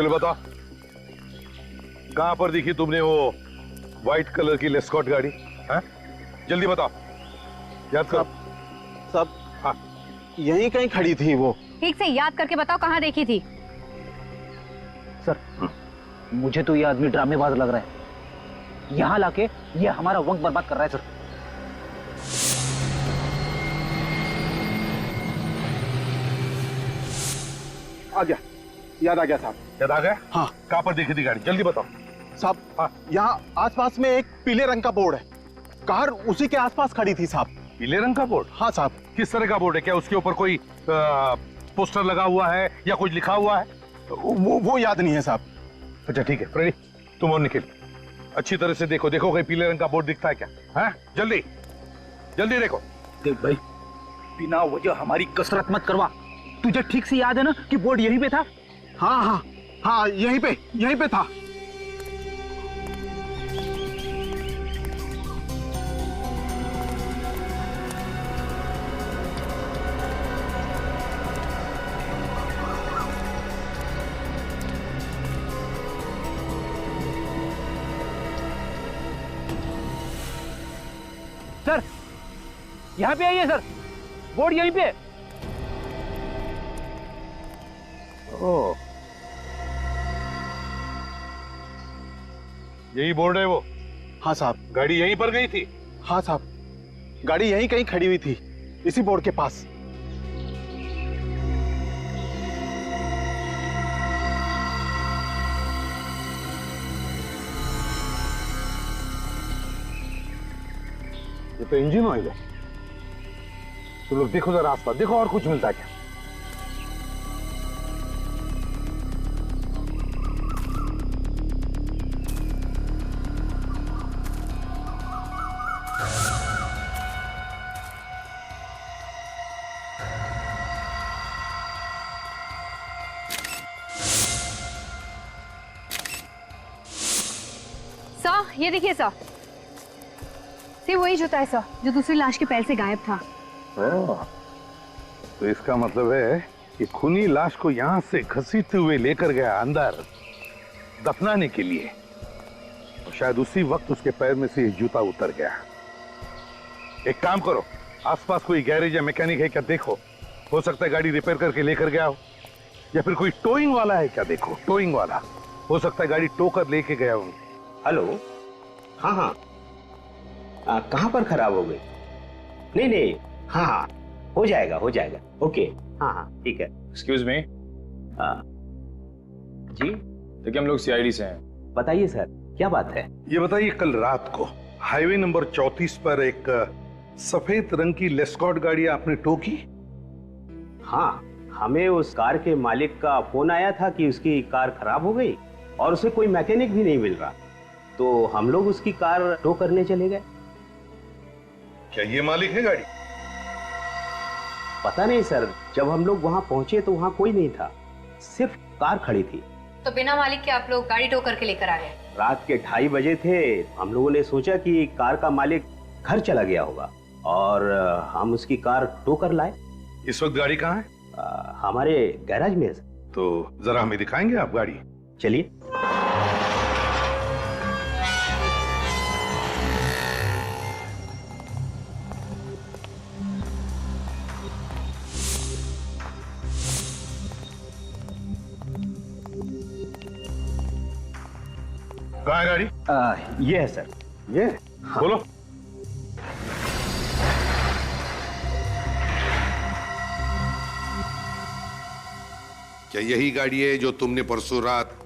चलो बताओ, कहां पर दिखी तुमने वो व्हाइट कलर की लेस्कॉट गाड़ी? हैं? जल्दी बताओ, याद करो। सब हाँ, यहीं कहीं खड़ी थी वो। ठीक से याद करके बताओ कहाँ देखी थी? सर, मुझे तो ये आदमी ड्रामेबाज लग रहा है। यहाँ लाके ये हमारा वक्त बर्बाद कर रहा है सर। आ गया, याद आ गया साहब। याद आ गया? हाँ। कहां पर देखी थी गाड़ी, जल्दी बताओ। साहब, हाँ। यहाँ आसपास में एक पीले रंग का बोर्ड है, कार उसी के आसपास खड़ी थी साहब। पीले रंग का बोर्ड? हाँ साहब। किस तरह का बोर्ड है? क्या उसके ऊपर कोई पोस्टर लगा हुआ है या कुछ लिखा हुआ है? वो याद नहीं है साहब। अच्छा ठीक है फ्रेडी, तुम और निखिल अच्छी तरह से देखो, देखो कहीं पीले रंग का बोर्ड दिखता है क्या? हैं? जल्दी जल्दी देखो। देख भाई, बिना वजह हमारी कसरत मत करवा। तुझे ठीक से याद है ना कि बोर्ड यहीं पे था? हाँ हाँ हाँ, यहीं पे था। सर, यहाँ पे आइए सर, बोर्ड यहीं पे। ओह, यही बोर्ड है वो? हाँ साहब। गाड़ी यहीं पर गई थी? हाँ साहब, गाड़ी यहीं कहीं खड़ी हुई थी, इसी बोर्ड के पास। ये तो इंजन ऑयल है। तुम लोग देखो जरा आसपास, देखो और कुछ मिलता है क्या? सर, ये देखिए सर, ये वही जूता है सर जो दूसरी लाश के पैर से गायब था। तो इसका मतलब है कि खूनी लाश को यहां से घसीटते हुए लेकर गया अंदर दफनाने के लिए, और शायद उसी वक्त उसके पैर में से जूता उतर गया। एक काम करो, आसपास कोई गैरेज या मैकेनिक है क्या देखो, हो सकता है गाड़ी रिपेयर करके लेकर गया हो, या फिर कोई टोइंग वाला है क्या देखो, टोइंग वाला हो सकता है गाड़ी टो कर लेके गया हो। हेलो, हाँ हाँ, कहाँ पर खराब हो गई? नहीं नहीं, हाँ हाँ, हो जाएगा ओके, हाँ हाँ ठीक है। Excuse me. जी देखिए, हम लोग सीआईडी से हैं। बताइए सर, क्या बात है? ये बताइए, कल रात को हाईवे नंबर 34 पर एक सफेद रंग की लेस्कॉट गाड़ी आपने टो की? हाँ, हमें उस कार के मालिक का फोन आया था कि उसकी कार खराब हो गई और उसे कोई मैकेनिक भी नहीं मिल रहा, तो हम लोग उसकी कार टो करने चले गए। क्या ये मालिक है गाड़ी? पता नहीं सर, जब हम लोग वहाँ पहुंचे तो वहाँ कोई नहीं था, सिर्फ कार खड़ी थी। तो बिना मालिक के आप लोग गाड़ी टो करके लेकर आ गए? रात के 2:30 बजे थे, हम लोगों ने सोचा कि कार का मालिक घर चला गया होगा और हम उसकी कार टो कर लाए। इस वक्त गाड़ी कहाँ है? हमारे गैराज में। तो जरा हमें दिखाएंगे आप गाड़ी? चलिए। कहाँ है गाड़ी? ये है सर। ये? हाँ। बोलो। क्या यही गाड़ी है जो तुमने परसों रात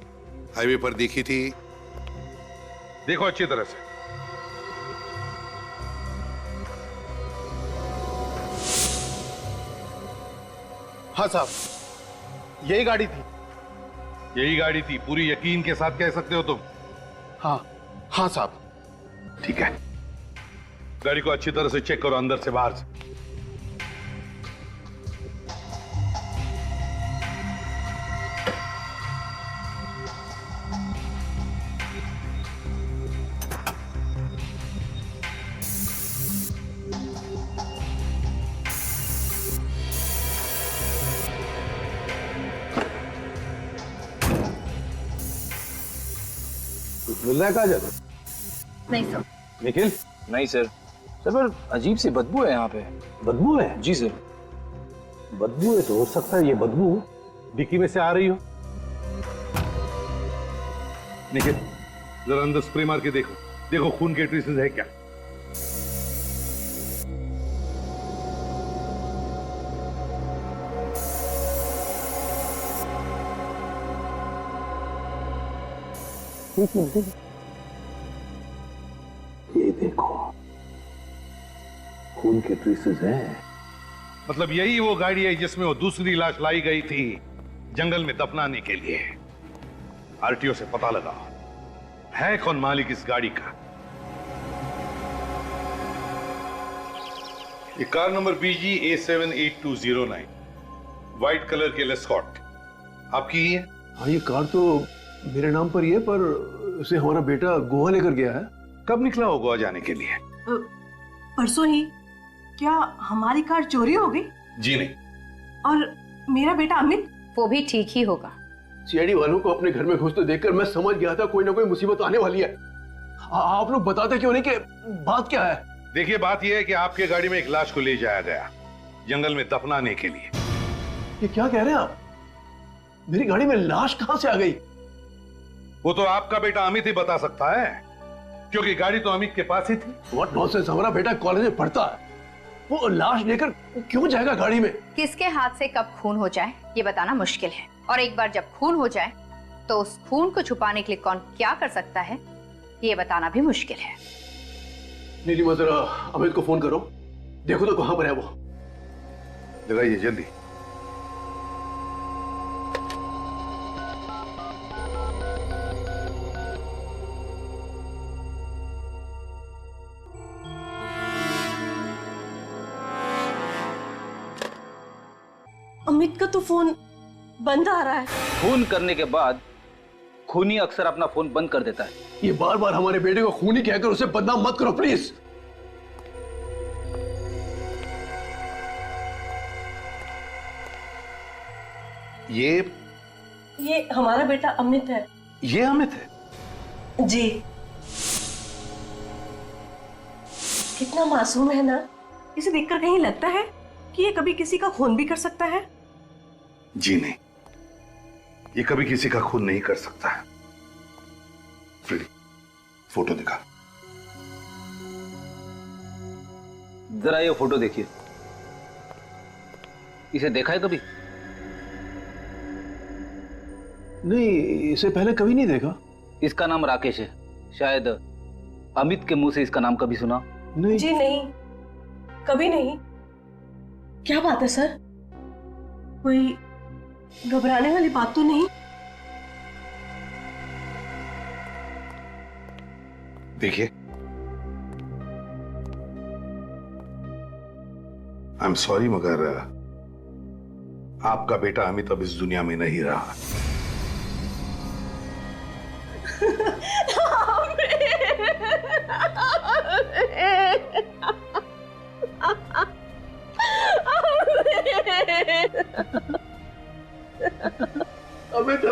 हाईवे पर देखी थी? देखो अच्छी तरह से। हाँ साहब, यही गाड़ी थी। यही गाड़ी थी, पूरी यकीन के साथ कह सकते हो तुम? हाँ हाँ साहब। ठीक है, गाड़ी को अच्छी तरह से चेक करो अंदर से बाहर से। मिल रहा है काजल? नहीं सर। निखिल, नहीं सर। सर पर अजीब सी बदबू है यहाँ पे। बदबू है? जी सर। बदबू है तो हो सकता है ये बदबू डिक्की में से आ रही हो। निखिल, जरा अंदर स्प्रे मार के देखो, देखो खून के ट्रेसेस है क्या। ये देखो, खून के ट्रेसेस हैं। मतलब यही वो गाड़ी है जिसमें वो दूसरी लाश लाई गई थी जंगल में दफनाने के लिए। आरटीओ से पता लगाओ, है कौन मालिक इस गाड़ी का। ये car number BG A78209, white colour के लेस्कॉट, आपकी ही है? हाँ, ये कार तो मेरे नाम पर ही है, पर इसे हमारा बेटा गोवा लेकर गया है। कब निकला हो गोवा जाने के लिए? परसों ही। क्या हमारी कार चोरी हो गई? जी नहीं। और मेरा बेटा अमित? वो भी ठीक ही होगा। सीआईडी वालों को अपने घर में घुसते देखकर मैं समझ गया था कोई ना कोई मुसीबत आने वाली है। आप लोग बताते क्यों नहीं कि बात क्या है? देखिए, बात यह है कि आपके गाड़ी में एक लाश को ले जाया गया जंगल में दफनाने के लिए। ये क्या कह रहे हैं आप? मेरी गाड़ी में लाश कहां से आ गई? वो तो आपका बेटा अमित ही बता सकता है, क्योंकि गाड़ी तो अमित के पास ही थी। What nonsense! हमारा बेटा कॉलेज में पढ़ता है, वो लाश लेकर क्यों जाएगा गाड़ी में? किसके हाथ से कब खून हो जाए ये बताना मुश्किल है, और एक बार जब खून हो जाए तो उस खून को छुपाने के लिए कौन क्या कर सकता है ये बताना भी मुश्किल है। नीलिमा, जरा अमित को फोन करो, देखो तो कहां पर है वो। लगाइए जल्दी। अमित का तो फोन बंद आ रहा है। खून करने के बाद खूनी अक्सर अपना फोन बंद कर देता है। ये बार बार हमारे बेटे को खूनी कहकर उसे बदनाम मत करो प्लीज। ये हमारा बेटा अमित है। ये अमित है? जी। कितना मासूम है ना। इसे देखकर कहीं लगता है कि ये कभी किसी का खून भी कर सकता है? जी नहीं, ये कभी किसी का खून नहीं कर सकता है। फ्रेडी, फोटो दिखा। जरा ये फोटो देखिए, इसे देखा है कभी? नहीं, इसे पहले कभी नहीं देखा। इसका नाम राकेश है। शायद अमित के मुंह से इसका नाम कभी सुना? नहीं जी नहीं, कभी नहीं। क्या बात है सर? कोई घबराने वाली बात तो नहीं? देखिए, आई एम सॉरी, मगर आपका बेटा अमित अब इस दुनिया में नहीं रहा। अमित,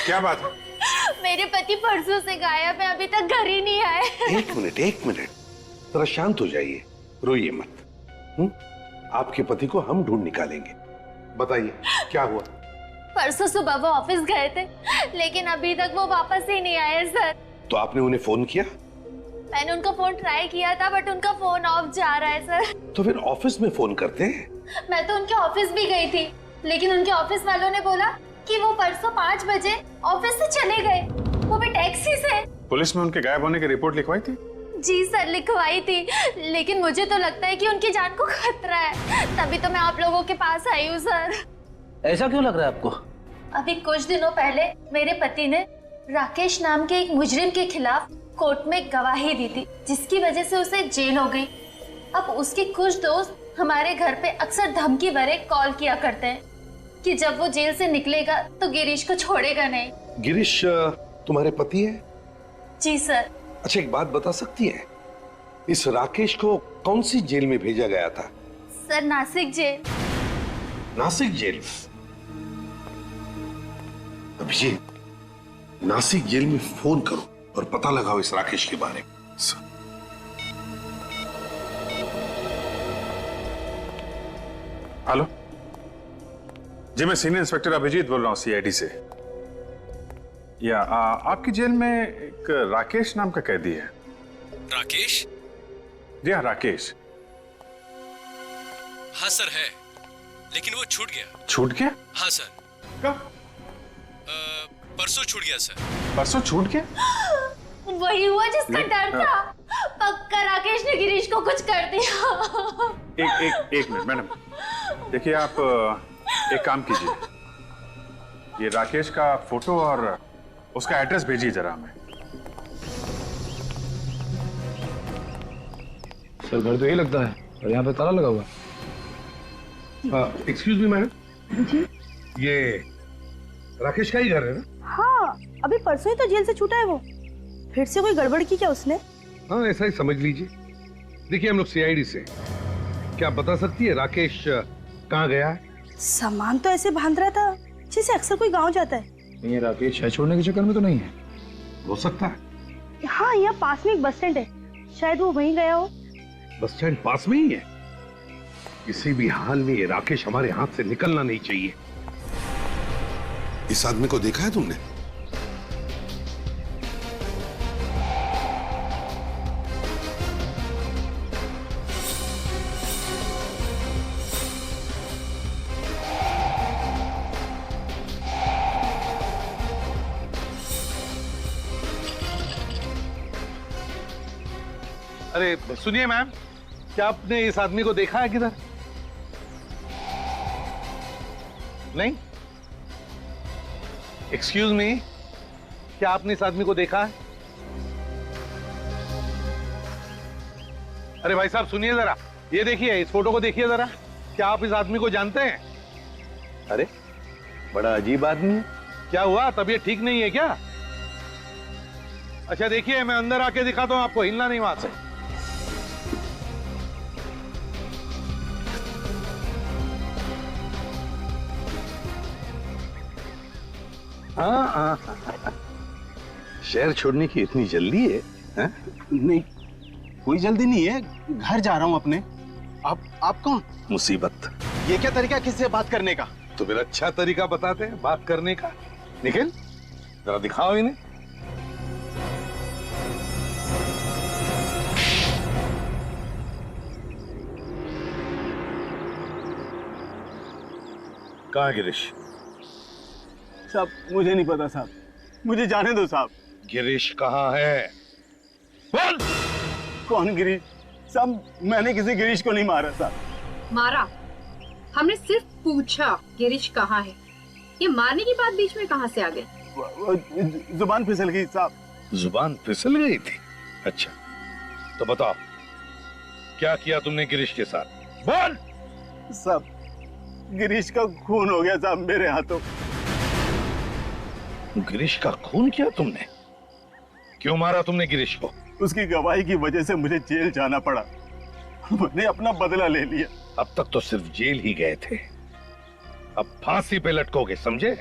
क्या बात है? मेरे पति परसों से गायब है, अभी तक घर ही नहीं आए। एक मिनट, जरा शांत हो जाइए, रोइए मत। आपके पति को हम ढूंढ निकालेंगे। बताइए क्या हुआ? परसों सुबह वो ऑफिस गए थे, लेकिन अभी तक वो वापस ही नहीं आए सर। तो आपने उन्हें फोन किया? मैंने उनका फोन ट्राई किया था, बट उनका फोन ऑफ जा रहा है सर। तो फिर ऑफिस में फोन करते हैं। मैं तो उनके ऑफिस भी गई थी, लेकिन उनके ऑफिस वालों ने बोला कि वो परसों 5 बजे ऑफिस से चले गए, वो भी टैक्सी से। पुलिस में उनके गायब होने की रिपोर्ट लिखवाई थी? जी सर, लिखवाई थी, लेकिन मुझे तो लगता है कि उनकी जान को खतरा है, तभी तो मैं आप लोगों के पास आई हूँ सर। ऐसा क्यों लग रहा है आपको? अभी कुछ दिनों पहले मेरे पति ने राकेश नाम के एक मुजरिम के खिलाफ कोर्ट में गवाही दी थी, जिसकी वजह से उसे जेल हो गई। अब उसके कुछ दोस्त हमारे घर पे अक्सर धमकी भरे कॉल किया करते हैं कि जब वो जेल से निकलेगा तो गिरीश को छोड़ेगा नहीं। गिरीश तुम्हारे पति है? जी सर। अच्छा, एक बात बता सकती है, इस राकेश को कौन सी जेल में भेजा गया था? Sir, Nashik jail. Nashik jail? Abhijit, Nashik jail में फोन करो और पता लगाओ इस राकेश के बारे में। हेलो जी, मैं सीनियर इंस्पेक्टर अभिजीत बोल रहा हूँ सीआईडी से। या आपकी जेल में एक राकेश नाम का कैदी है। राकेश? जी हाँ, राकेश। हाँ सर है, लेकिन वो छूट गया। छूट गया? हाँ सर। कब? परसों छूट गया सर। परसों छूट गया? वही हुआ जिसका डर था। पक्का राकेश ने गिरीश को कुछ कर दिया। एक मिनट मैडम, देखिए आप एक काम कीजिए, ये राकेश का फोटो और उसका एड्रेस भेजिए जरा हमें। सर, घर तो यही लगता है और यहाँ पे ताला लगा हुआ। एक्सक्यूज मी मैडम जी, ये राकेश का ही घर है ना? हाँ, अभी परसों ही तो जेल से छूटा है वो। फिर से कोई गड़बड़ की क्या उसने? हाँ, ऐसा ही समझ लीजिए। देखिए, हम लोग सीआईडी से, क्या आप बता सकती है राकेश कहाँ गया है? सामान तो ऐसे बांध रहा था जैसे अक्सर कोई गांव जाता है। ये राकेश है छोड़ने के चक्कर में तो नहीं है? हो सकता है। हाँ, यहाँ पास में एक बस स्टैंड है, शायद वो वहीं गया हो। बस स्टैंड पास में ही है? किसी भी हाल में ये राकेश हमारे हाथ से निकलना नहीं चाहिए। इस आदमी को देखा है तुमने? अरे सुनिए मैम, क्या आपने इस आदमी को देखा है किधर? नहीं? एक्सक्यूज मी, क्या आपने इस आदमी को देखा है? अरे भाई साहब सुनिए जरा, ये देखिए, इस फोटो को देखिए जरा, क्या आप इस आदमी को जानते हैं? अरे बड़ा अजीब आदमी है। क्या हुआ, तबीयत ठीक नहीं है क्या? अच्छा देखिए, मैं अंदर आके दिखाता हूं आपको, हिलना नहीं वहां से। हाँ, शहर छोड़ने की इतनी जल्दी है? नहीं, कोई जल्दी नहीं है, घर जा रहा हूँ अपने। आप कौन? मुसीबत। ये क्या तरीका किससे बात करने का? तो फिर अच्छा तरीका बताते हैं बात करने का। निखिल, जरा दिखाओ इन्हें। कहाँ गिरीश? साहब मुझे नहीं पता साहब, मुझे जाने दो साहब। गिरीश कहाँ है? बोल। कौन गिरीश? साहब मैंने किसी गिरीश को नहीं मारा साहब। मारा? हमने सिर्फ पूछा गिरीश कहाँ है। ये मारने की बात बीच में कहाँ से आ गई? जुबान फिसल गई साहब। जुबान फिसल गई थी? अच्छा, तो बताओ क्या किया तुमने गिरीश के साथ? बोल। साहब गिरीश का खून हो गया साहब मेरे हाथों। गिरीश का खून किया तुमने? क्यों मारा तुमने गिरीश को? उसकी गवाही की वजह से मुझे जेल जाना पड़ा, मैंने अपना बदला ले लिया। अब तक तो सिर्फ जेल ही गए थे, अब फांसी पे लटकोगे, समझे?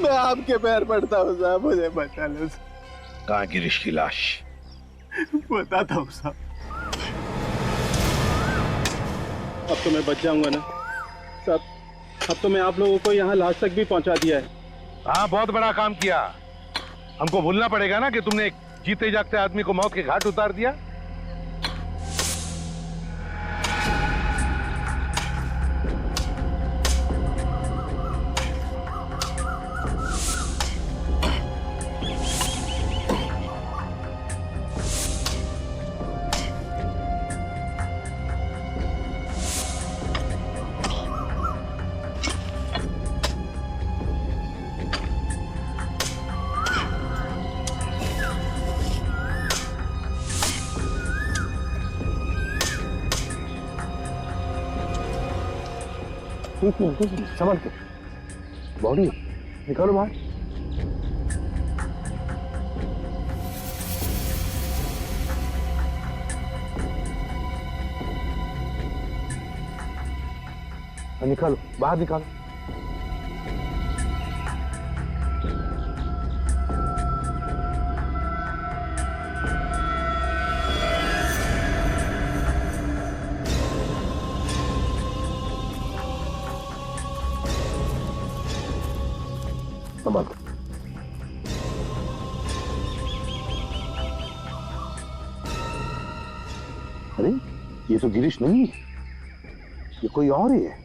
मैं आपके पैर पड़ता हूँ साहब, मुझे बचा लो। कहाँ गिरीश की लाश? बताता हूँ साहब। अब तो मैं बच जाऊंगा ना साहब? अब तो मैं आप लोगों को यहाँ लाश तक भी पहुँचा दिया है। हाँ, बहुत बड़ा काम किया। हमको भूलना पड़ेगा ना कि तुमने एक जीते जागते आदमी को मौत के घाट उतार दिया। संभाल के, बॉडी निकालो बाहर। निकालो बाहर, निकालो। संभाल। अरे ये तो गिरीश नहीं है, ये कोई और ही है।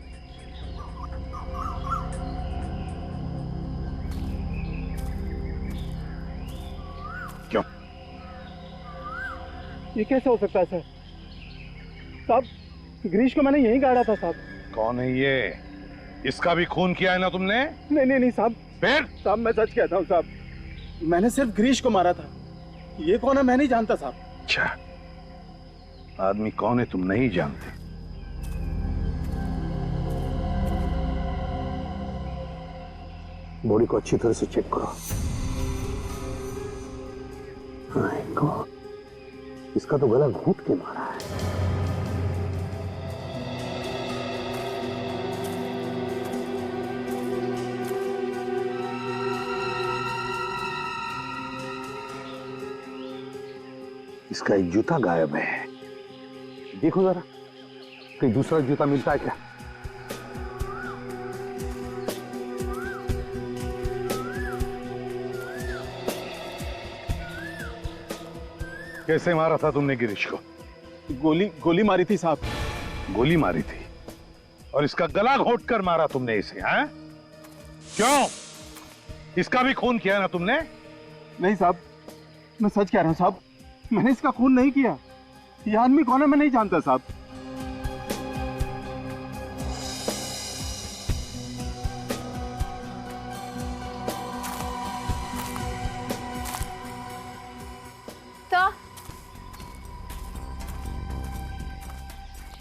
क्यों? ये कैसे हो सकता है सर? साहब, गिरीश को मैंने यहीं गाड़ा था साहब। कौन है ये? इसका भी खून किया है ना तुमने? नहीं नहीं नहीं साहब। फिर? साहब मैं सच कहता हूँ साहब, मैंने सिर्फ गिरीश को मारा था। ये कौन है मैं नहीं जानता साहब। अच्छा, आदमी कौन है तुम नहीं जानते? बॉडी को अच्छी तरह से चेक करो। हाँ, इसका तो गला घूंट के मारा है। इसका एक जूता गायब है, देखो जरा, कहीं दूसरा जूता मिलता है क्या? कैसे मारा था तुमने गिरीश को? गोली मारी थी साहब। गोली मारी थी और इसका गला घोट कर मारा तुमने इसे, हैं? क्यों? इसका भी खून किया ना तुमने? नहीं साहब, मैं सच कह रहा हूं साहब, मैंने इसका खून नहीं किया। ये आदमी कौन है मैं नहीं जानता साहब।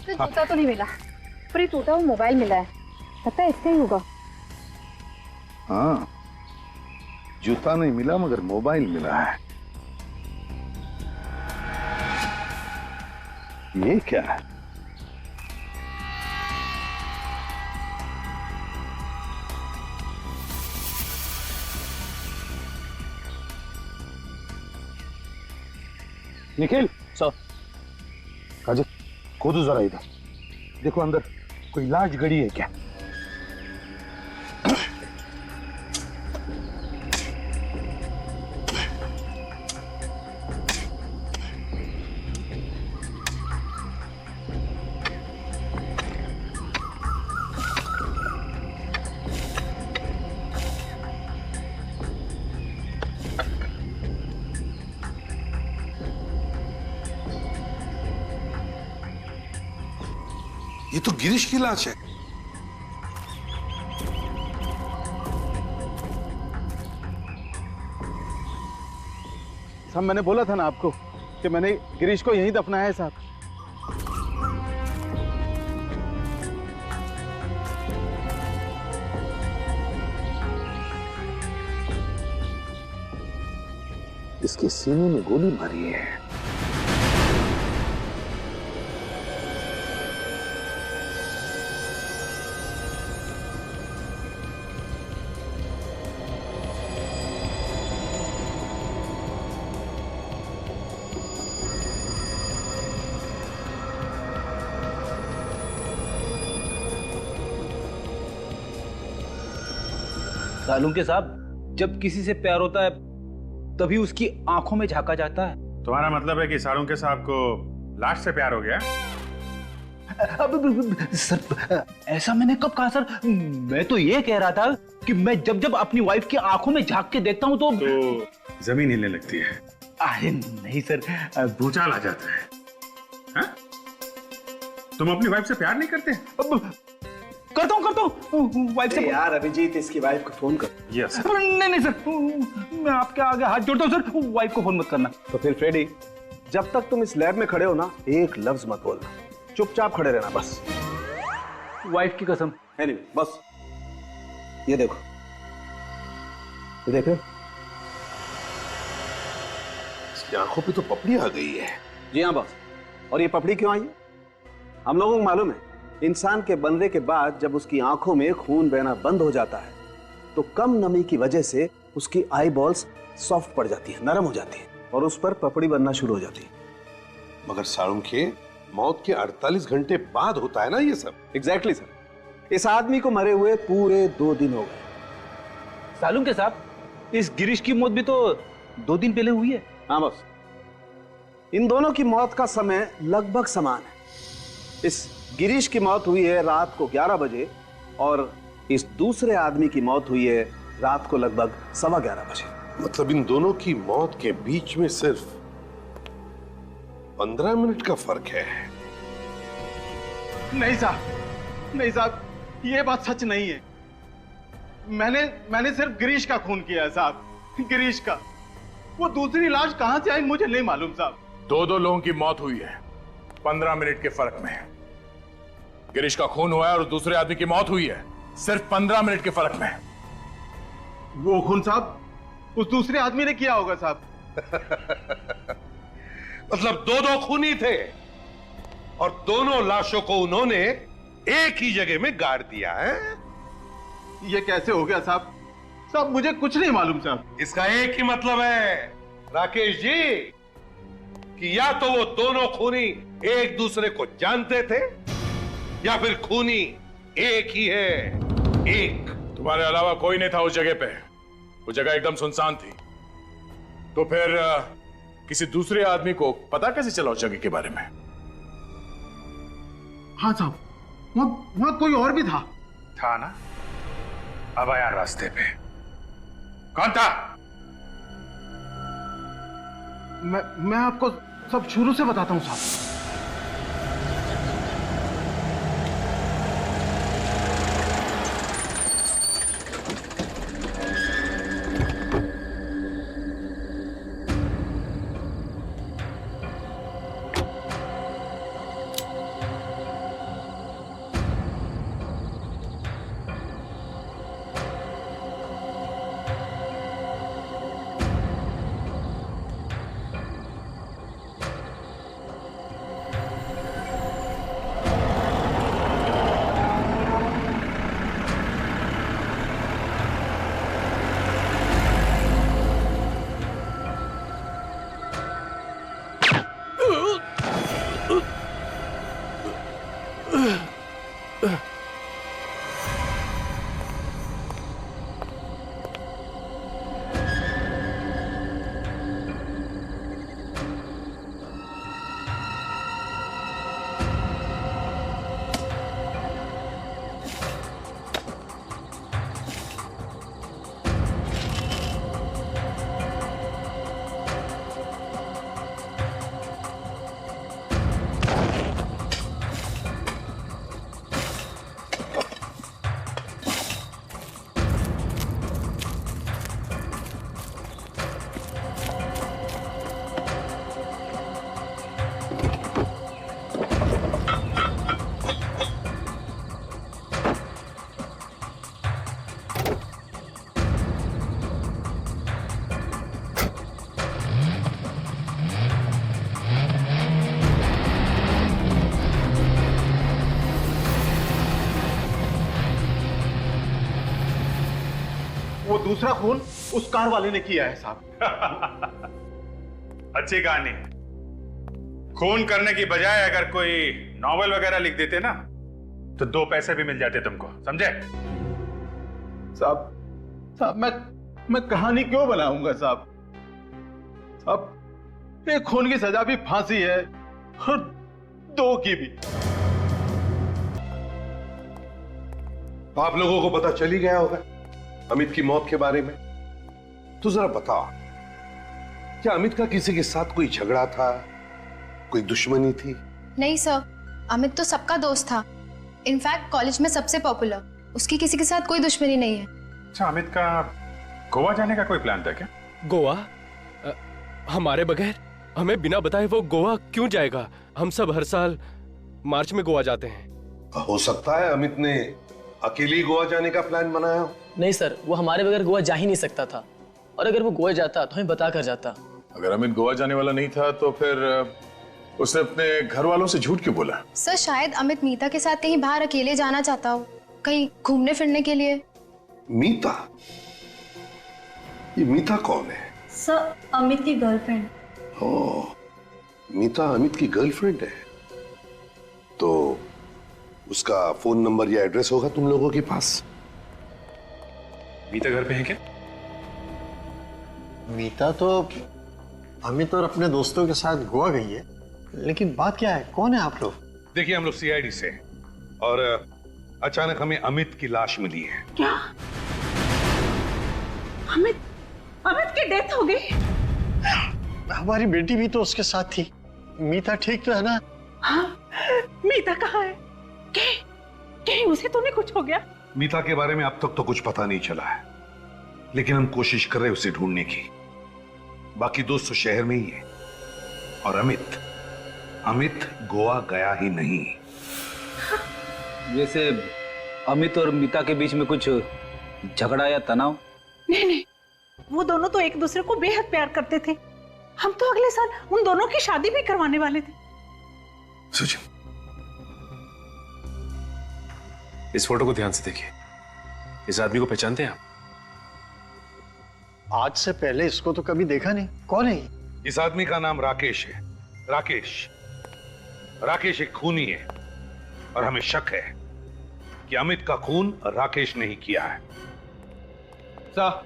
तो जूता तो नहीं मिला, पर ये टूटा हुआ मोबाइल मिला है, लगता है इसका ही होगा। हाँ, जूता नहीं मिला मगर मोबाइल मिला है। ये क्या है? निखिल सर, काजल खोदो जरा इधर, देखो अंदर कोई लाश गड़ी है क्या? ये तो गिरीश की लाश है। साहब मैंने बोला था ना आपको कि मैंने गिरीश को यहीं दफनाया है साहब। इसके सीने में गोली मारी है। सालुंके साहब, जब किसी से प्यार होता है तभी उसकी आंखों में झांका जाता है। तुम्हारा मतलब है कि सालुंके साहब को लाश से प्यार हो गया? सर, ऐसा मैंने कब कहा सर? मैं तो ये कह रहा था कि मैं जब जब अपनी वाइफ की आंखों में झांक के देखता हूँ तो जमीन हिलने लगती है। अरे नहीं सर, भूचाल आ जाता है। हाँ? तुम अपनी वाइफ से प्यार नहीं करते? करता हूँ वाइफ से। यार अभिजीत, इसकी वाइफ को फोन कर। यस। नहीं सर, मैं आपके आगे हाथ जोड़ता हूँ सर, वाइफ को फोन मत करना। तो फिर फ्रेडी, जब तक तुम इस लैब में खड़े हो ना, एक लफ्ज मत बोलना, चुपचाप खड़े रहना बस। वाइफ की कसम। एनीवे, बस ये देखो, ये देखो, इसकी आंखों पे तो पपड़ी आ गई है। जी हाँ बस। और ये पपड़ी क्यों आई है? हम लोगों को मालूम है, इंसान के बनने के बाद जब उसकी आंखों में खून बहना बंद हो जाता है तो कम नमी की वजह से उसकी आई बॉल्स सॉफ्ट पड़ जाती है, नरम हो जाती है और उस पर पपड़ी बनना शुरू हो जाती है। मगर सालुंके, मौत के 48 घंटे बाद होता है ना ये सब? Exactly sir. इस आदमी को मरे हुए पूरे 2 दिन हो गए। सालुंके साहब, इस गिरीश की मौत भी तो 2 दिन पहले हुई है। हाँ बस, इन दोनों की मौत का समय लगभग समान है। इस गिरीश की मौत हुई है रात को 11 बजे और इस दूसरे आदमी की मौत हुई है रात को लगभग 11:15 बजे। मतलब इन दोनों की मौत के बीच में सिर्फ 15 मिनट का फर्क है। नहीं साहब, ये बात सच नहीं है। मैंने सिर्फ गिरीश का खून किया है साहब, गिरीश का। वो दूसरी लाश कहां से आई मुझे नहीं मालूम साहब। 2 लोगों की मौत हुई है 15 मिनट के फर्क में। गिरीश का खून हुआ है और दूसरे आदमी की मौत हुई है सिर्फ 15 मिनट के फर्क में। वो खून साहब उस दूसरे आदमी ने किया होगा साहब। मतलब 2 खूनी थे और दोनों लाशों को उन्होंने एक ही जगह में गाड़ दिया है। ये कैसे हो गया साहब? साहब मुझे कुछ नहीं मालूम साहब। इसका एक ही मतलब है राकेश जी कि या तो वो दोनों खूनी एक दूसरे को जानते थे या फिर खूनी एक ही है, एक। तुम्हारे अलावा कोई नहीं था उस जगह पे। वो जगह एकदम सुनसान थी। तो फिर किसी दूसरे आदमी को पता कैसे चला उस जगह के बारे में? हाँ साहब, वहां कोई और भी था ना? अब आया रास्ते पे। कौन था? मैं आपको सब शुरू से बताता हूं साहब। वो दूसरा खून उस कार वाले ने किया है साहब। अच्छी कहानी। खून करने की बजाय अगर कोई नॉवेल वगैरह लिख देते ना तो 2 पैसे भी मिल जाते तुमको, समझे? साहब मैं कहानी क्यों बनाऊंगा साहब? अब एक खून की सजा भी फांसी है और 2 की भी। आप लोगों को पता चल ही गया होगा अमित की मौत के बारे में। तो जरा बताओ, क्या अमित का किसी के साथ कोई झगड़ा था, कोई दुश्मनी थी? नहीं सर, अमित तो सबका दोस्त था। इनफैक्ट कॉलेज में सबसे पॉपुलर। उसकी किसी के साथ कोई दुश्मनी नहीं है। अच्छा, अमित का गोवा जाने का कोई प्लान था क्या? गोवा? हमारे बगैर, हमें बिना बताए वो गोवा क्यों जाएगा? हम सब हर साल मार्च में गोवा जाते हैं। हो सकता है अमित ने अकेले ही गोवा जाने का प्लान बनाया हो। नहीं सर, वो हमारे बगैर गोवा जा ही नहीं सकता था, और अगर वो गोवा जाता तो हमें बता कर जाता। अगर अमित गोवा जाने वाला नहीं था तो फिर उसने अपने घर वालों से झूठ क्यों बोला? सर शायद अमित मीता के साथ कहीं बाहर अकेले जाना चाहता हो, कहीं घूमने फिरने के लिए। मीता? ये मीता कौन है? सर, अमित की गर्लफ्रेंड। ओह, मीता अमित की गर्लफ्रेंड है। तो उसका फोन नंबर या एड्रेस होगा तुम लोगों के पास? मीता घर पे है क्या? मीता तो अमित और अपने दोस्तों के साथ गोवा गई है, लेकिन बात क्या है? कौन है आप लोग? देखिए, हम लोग सीआईडी से हैं और अचानक हमें अमित की लाश मिली है। क्या? अमित की डेथ हो गई? हमारी बेटी भी तो उसके साथ थी। मीता ठीक तो है ना? हाँ, मीता कहाँ है? कहीं उसे तो नहीं कुछ हो गया? मीता के बारे में अब तक तो कुछ पता नहीं चला है, लेकिन हम कोशिश कर रहे हैं उसे ढूंढने की। बाकी दोस्त तो शहर में ही है। और अमित गोवा गया ही नहीं। जैसे अमित और मीता के बीच में कुछ झगड़ा या तनाव? नहीं, वो दोनों तो एक दूसरे को बेहद प्यार करते थे। हम तो अगले साल उन दोनों की शादी भी करवाने वाले थे। सुजन, इस फोटो को ध्यान से देखिए। इस आदमी को पहचानते हैं आप? आज से पहले इसको तो कभी देखा नहीं। कौन है? इस आदमी का नाम राकेश है। राकेश एक खूनी है और हमें शक है कि अमित का खून राकेश ने ही किया है। सर,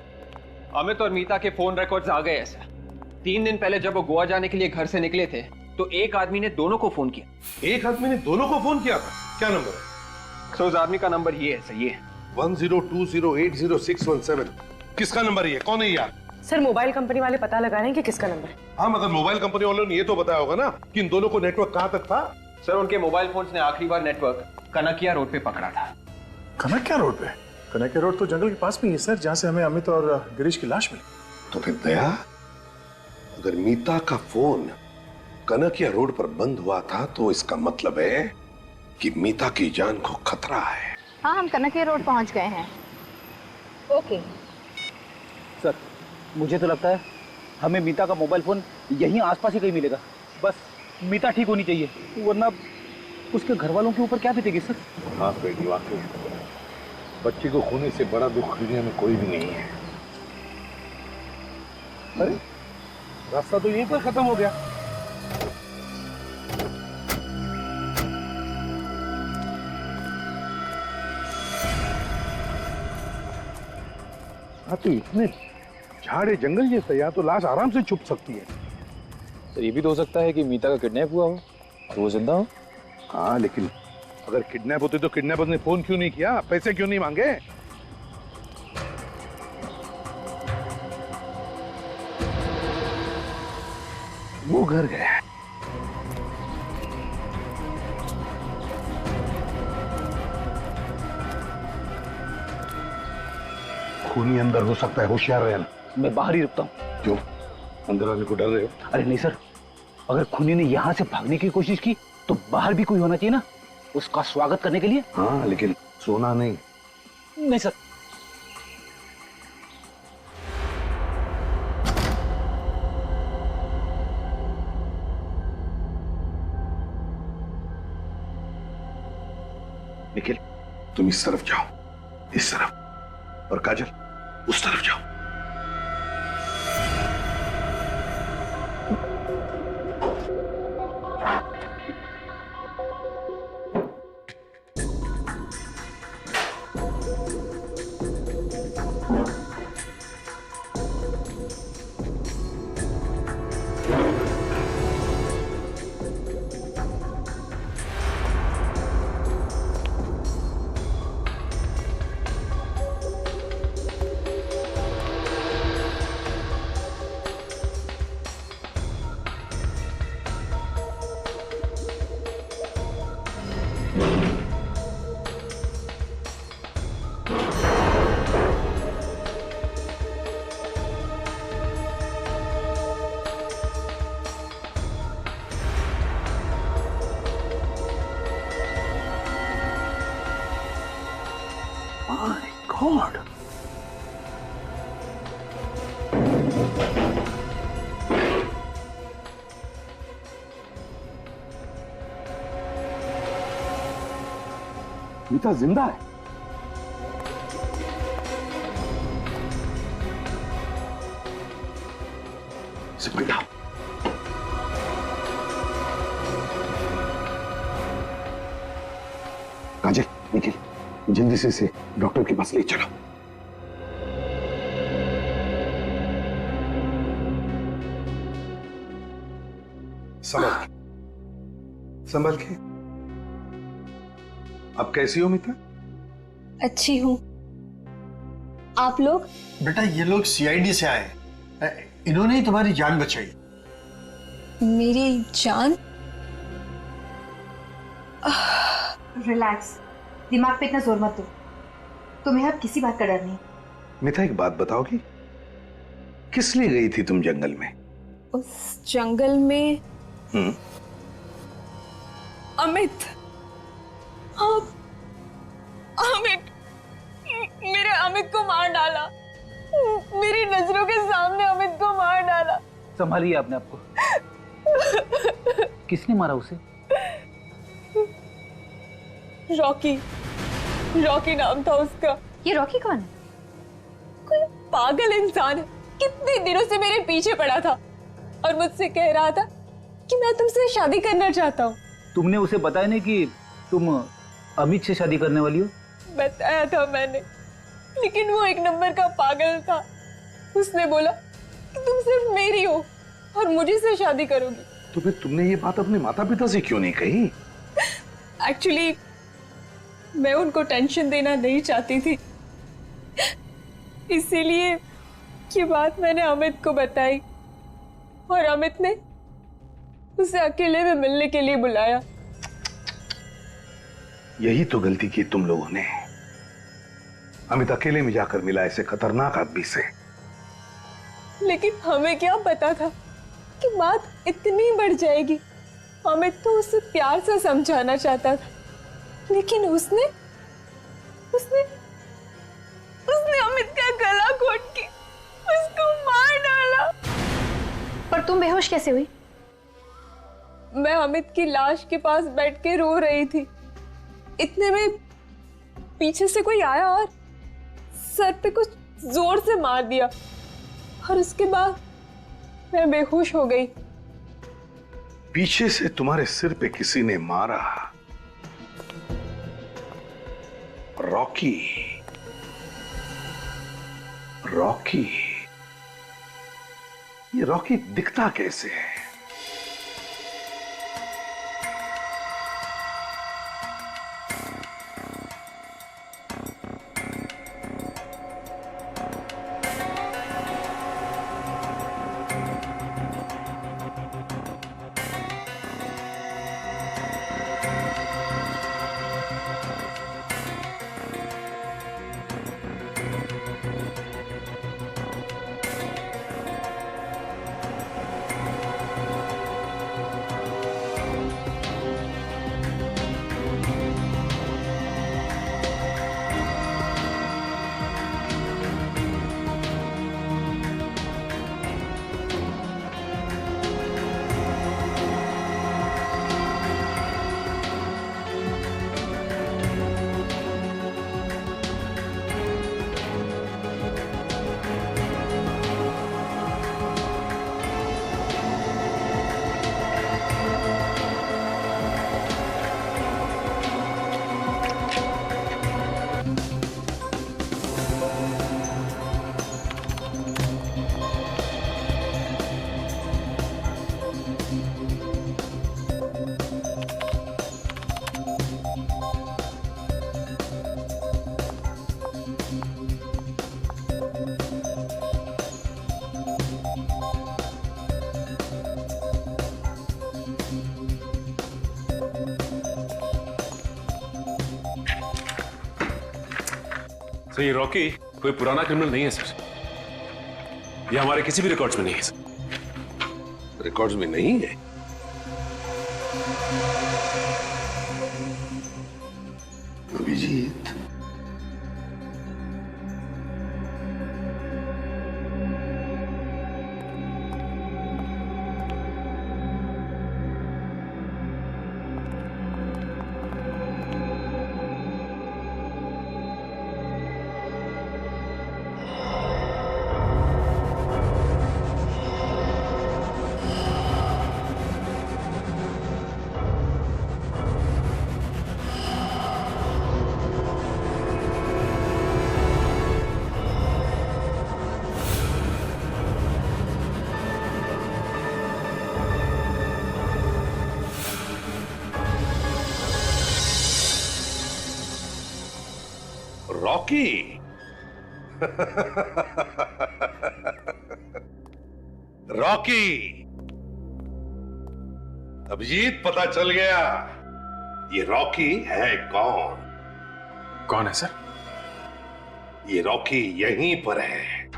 अमित और मीता के फोन रिकॉर्ड्स आ गए हैं सर। 3 दिन पहले जब वो गोवा जाने के लिए घर से निकले थे तो एक आदमी ने दोनों को फोन किया। एक आदमी ने दोनों को फोन किया था? क्या नंबर है? तो उस आदमी का नंबर ये है सर, ये 1020806117। किसका नंबर ये? कौन है यार? सर, मोबाइल कंपनी वाले पता लगा रहे हैं कि किसका नंबर है। हाँ, मगर मोबाइल कंपनी वालों ने ये तो बताया होगा ना कि इन दोनों को नेटवर्क कहां तक था? सर, उनके मोबाइल फोन्स ने आखिरी बार नेटवर्क कनकिया रोड पे पकड़ा था। कनकिया रोड पे? कनकिया रोड तो जंगल के पास में ही है सर, जहां से हमें अमित और गिरीश की लाश मिली। तो फिर दया, अगर मीता का फोन कनकिया रोड पर बंद हुआ था तो इसका मतलब है कि मीता की जान को खतरा है। हाँ, हम कनकिया रोड पहुंच गए हैं। ओके सर, मुझे तो लगता है हमें मीता का मोबाइल फोन यहीं आसपास ही कहीं मिलेगा। बस मीता ठीक होनी चाहिए, वरना उसके घर वालों के ऊपर क्या बीतेगी सर? हाँ बेटी, वाकई बच्ची को खोने से बड़ा दुख दुनिया में कोई भी नहीं है। अरे, रास्ता तो यहीं पर खत्म हो गया। हाँ, तो इतने झाड़े जंगल जैसे, यहाँ तो लाश आराम से छुप सकती है। तो ये भी तो हो सकता है कि मीता का किडनैप हुआ हो और वो जिंदा हो। हाँ, लेकिन अगर किडनैप होते तो किडनैपर ने फोन क्यों नहीं किया? पैसे क्यों नहीं मांगे? वो घर गया। खूनी अंदर हो सकता है, होशियार रहना। मैं बाहर ही रुकता हूँ। क्यों? अंदर आने को डर रहे हो? अरे नहीं सर, अगर खूनी ने यहाँ से भागने की कोशिश की तो बाहर भी कोई होना चाहिए ना, उसका स्वागत करने के लिए। हाँ, लेकिन सोना नहीं। नहीं सर। निखिल, तुम इस तरफ जाओ, इस तरफ, और काजल उस तरफ जाओ। गॉड! मीता जिंदा है। सिमट जाओ। काजल, निखिल, जल्दी से इसे डॉक्टर के पास ले चलो। संभल के। अब कैसी हो मीता? अच्छी हूँ। आप लोग? बेटा ये लोग सीआईडी से आए, इन्होंने ही तुम्हारी जान बचाई। मेरी जान? रिलैक्स, दिमाग पे इतना जोर मत दो। तुम्हें अब किसी बात का डर नहीं। मीता एक बात बताओगी, किस लिए गई थी तुम जंगल में? उस जंगल में अमित, अमित, मेरे अमित को मार डाला। मेरी नजरों के सामने अमित को मार डाला। संभालिए आपने आपको। किसने मारा उसे? रॉकी, रॉकी नाम था उसका। ये रॉकी कौन है? कोई पागल इंसान है, कितने दिनों से मेरे पीछे पड़ा था और मुझसे कह रहा था कि मैं तुमसे शादी करना चाहता हूँ। तुमने उसे बताया नहीं कि तुम अमित से शादी करने वाली हो? बताया था मैंने, लेकिन वो एक नंबर का पागल था। उसने बोला कि तुम सिर्फ मेरी हो और मुझे से शादी करोगी। तो फिर तुमने ये बात अपने माता पिता से क्यों नहीं कही? एक्चुअली मैं उनको टेंशन देना नहीं चाहती थी, इसीलिए ये बात मैंने अमित को बताई और अमित ने उसे अकेले में मिलने के लिए बुलाया। यही तो गलती की तुम लोगों ने। अमित अकेले में जाकर मिला ऐसे खतरनाक आदमी से। लेकिन हमें क्या पता था कि बात इतनी बढ़ जाएगी। अमित तो उसे प्यार से समझाना चाहता था, लेकिन उसने अमित का गला घोट के उसको मार डाला। पर तुम बेहोश कैसे हुई? मैं अमित की लाश के पास बैठ के रो रही थी। इतने में पीछे से कोई आया और सर पे कुछ जोर से मार दिया और उसके बाद मैं बेहोश हो गई। पीछे से तुम्हारे सिर पे किसी ने मारा? रॉकी, रॉकी, ये रॉकी दिखता कैसे है? सर ये रॉकी कोई पुराना क्रिमिनल नहीं है सर। ये हमारे किसी भी रिकॉर्ड्स में नहीं है सर। रिकॉर्ड्स में नहीं है? अभिजीत, रॉकी। रॉकी, अभिजीत पता चल गया ये रॉकी है कौन? कौन है सर? ये रॉकी यहीं पर है,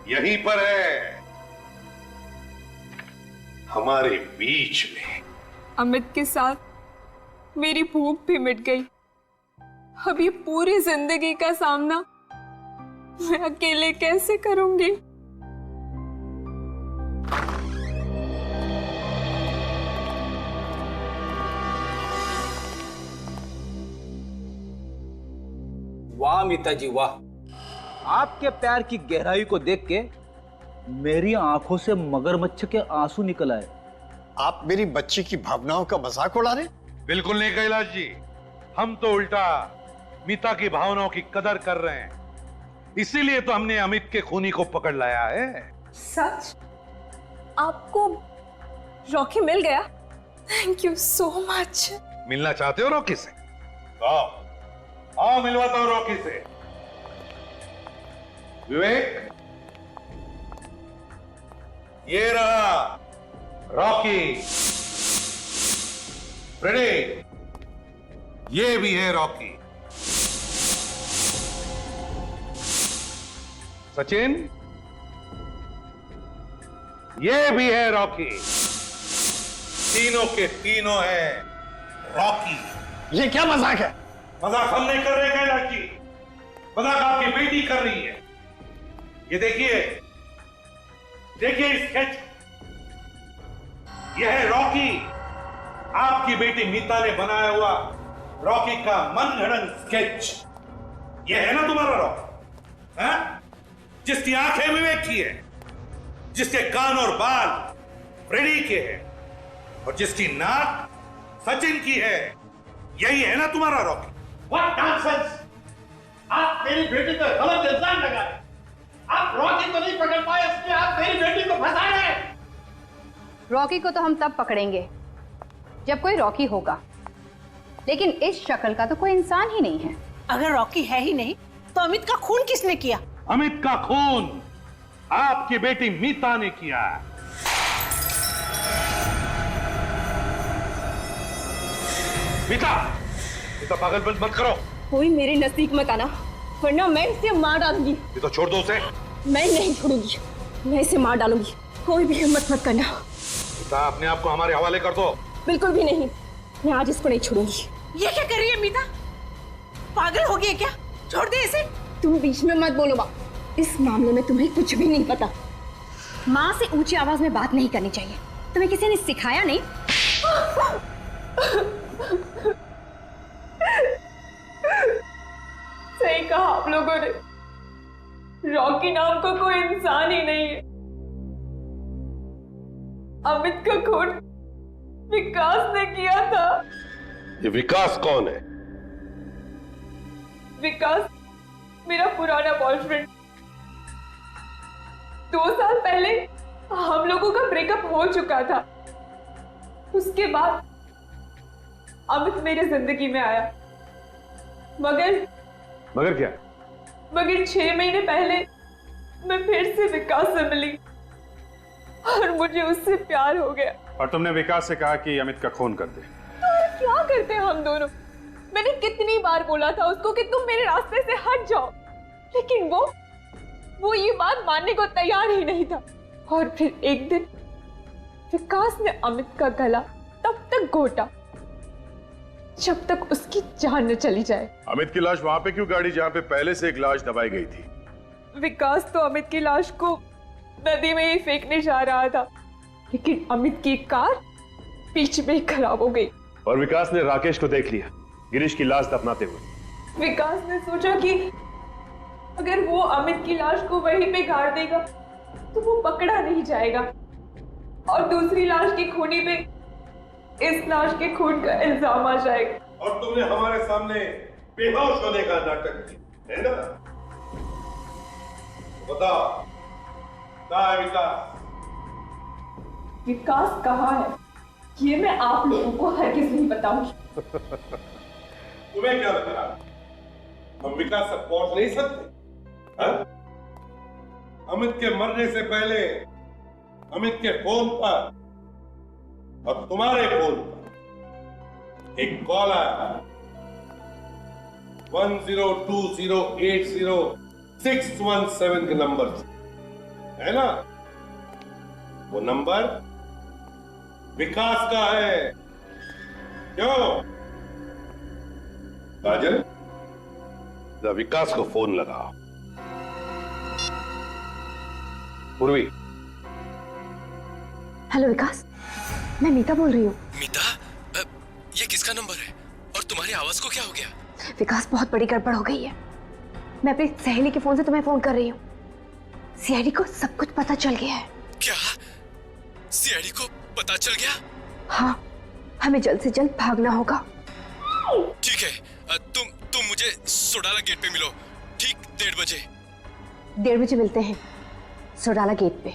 यहीं पर है, हमारे बीच में। अमित के साथ मेरी भूख भी मिट गई। अब ये पूरी जिंदगी का सामना मैं अकेले कैसे करूंगी? वाह मीता जी वाह, आपके प्यार की गहराई को देख के मेरी आंखों से मगरमच्छ के आंसू निकल आए। आप मेरी बच्ची की भावनाओं का मजाक उड़ा रहे? बिल्कुल नहीं कैलाश जी, हम तो उल्टा मीता की भावनाओं की कदर कर रहे हैं। इसीलिए तो हमने अमित के खूनी को पकड़ लाया है। सच? आपको रॉकी मिल गया? Thank you so much. मिलना चाहते हो रॉकी से? आओ आओ, मिलवाता हूं रॉकी से। विवेक, ये रहा रॉकी। फ्रेडी, ये भी है रॉकी। सचिन, ये भी है रॉकी। तीनों के तीनों हैं रॉकी। ये क्या मजाक है? मजाक हम नहीं कर रहे कैलाश जी, मजाक आपकी बेटी कर रही है। ये देखिए, देखिए इस स्केच, यह है रॉकी, आपकी बेटी मीता ने बनाया हुआ रॉकी का मनगढ़ंत स्केच। यह है ना तुम्हारा रॉकी, हैं? जिसकी आंखें विवेक की है, जिसके कान और बाल फ्रेडी के हैं, और जिसकी नाक सचिन की है। यही है ना तुम्हारा रॉकी? What nonsense! आप मेरी बेटी को गलत इल्जाम लगा रहे। आप रॉकी को नहीं पकड़ पाए, इसलिए आप मेरी बेटी को फंसा रहे हैं। रॉकी को तो हम तब पकड़ेंगे जब कोई रॉकी होगा, लेकिन इस शक्ल का तो कोई इंसान ही नहीं है। अगर रॉकी है ही नहीं तो अमित का खून किसने किया? अमित का खून आपकी बेटी मीता ने किया। मीता, मीता पागलपन मत करो। कोई मेरे नजदीक मत आना, वरना मैं इसे मार डालूंगी। ये तो छोड़ दो उसे। मैं नहीं छोड़ूंगी, मैं इसे मार डालूंगी। कोई भी हिम्मत मत करना। मीता, अपने आप को हमारे हवाले कर दो। बिल्कुल भी नहीं, मैं आज इसको नहीं छोड़ूंगी। ये क्या कर रही है मीता? पागल हो गई है क्या? छोड़ दे इसे। तुम बीच में मत बोलो माँ, इस मामले में तुम्हें कुछ भी नहीं पता। माँ से ऊंची आवाज में बात नहीं करनी चाहिए। तुम्हें किसी ने सिखाया नहीं? सही कहा आप लोगों ने, रॉकी नाम का कोई इंसान ही नहीं है। अमित का खून विकास ने किया था। ये विकास कौन है? विकास मेरा पुराना बॉयफ्रेंड। 2 साल पहले हम लोगों का ब्रेकअप हो चुका था। उसके बाद अमित मेरे जिंदगी में आया, मगर क्या? मगर 6 महीने पहले मैं फिर से विकास से मिली और मुझे उससे प्यार हो गया। और तुमने विकास से कहा कि अमित का खून कर दे। तो क्या करते हम दोनों? मैंने कितनी बार बोला था उसको कि तुम मेरे रास्ते से हट जाओ, लेकिन वो ये बात मानने को तैयार ही नहीं था। और फिर एक दिन विकास ने अमित का गला तब तक घोटा जब तक उसकी जान न चली जाए। अमित की लाश वहां पे क्यों गाड़ी जहां पे पहले से एक लाश दबाई गई थी? विकास तो अमित की लाश को नदी में ही फेंकने जा रहा था, लेकिन अमित की कार बीच में ही खराब हो गई। और विकास ने राकेश को देख लिया गिरीश की लाश दफनाते हुए। विकास ने सोचा कि अगर वो अमित की लाश को वहीं पे गाड़ देगा तो वो पकड़ा नहीं जाएगा, और दूसरी लाश की खूनी पे इस लाश के खून का इल्जाम आ जाएगा। और तुमने हमारे सामने बेहोश होने का नाटक किया, है ना? बताओ, कहाँ है विकास? विकास कहाँ है ये मैं आप लोगों को हरगिज नहीं बताऊंगी। तुम्हें क्या लग रहा? हम विकास तक पहुंच नहीं सकते? हाँ? अमित के मरने से पहले अमित के फोन पर और तुम्हारे फोन पर एक कॉल आया 1020806117 के नंबर से, है ना? वो नंबर विकास का है। क्यों काजल, विकास को फोन लगाओ। पूर्वी। हेलो विकास, मैं मीता बोल रही हूँ। मीता, ये किसका नंबर है और तुम्हारी आवाज को क्या हो गया? विकास, बहुत बड़ी गड़बड़ हो गई है। मैं अपनी सहेली के फोन से तुम्हें फोन कर रही हूँ। सीआईडी को सब कुछ पता चल गया है। क्या? सीआईडी को पता चल गया? हाँ, हमें जल्द से जल्द भागना होगा। ठीक है, तुम मुझे सोडाला गेट पे मिलो, ठीक 1:30 बजे। 1:30 बजे मिलते हैं सोडाला गेट पे।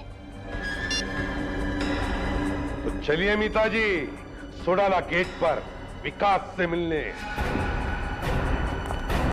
तो चलिए मीता जी, सोडाला गेट पर विकास से मिलने।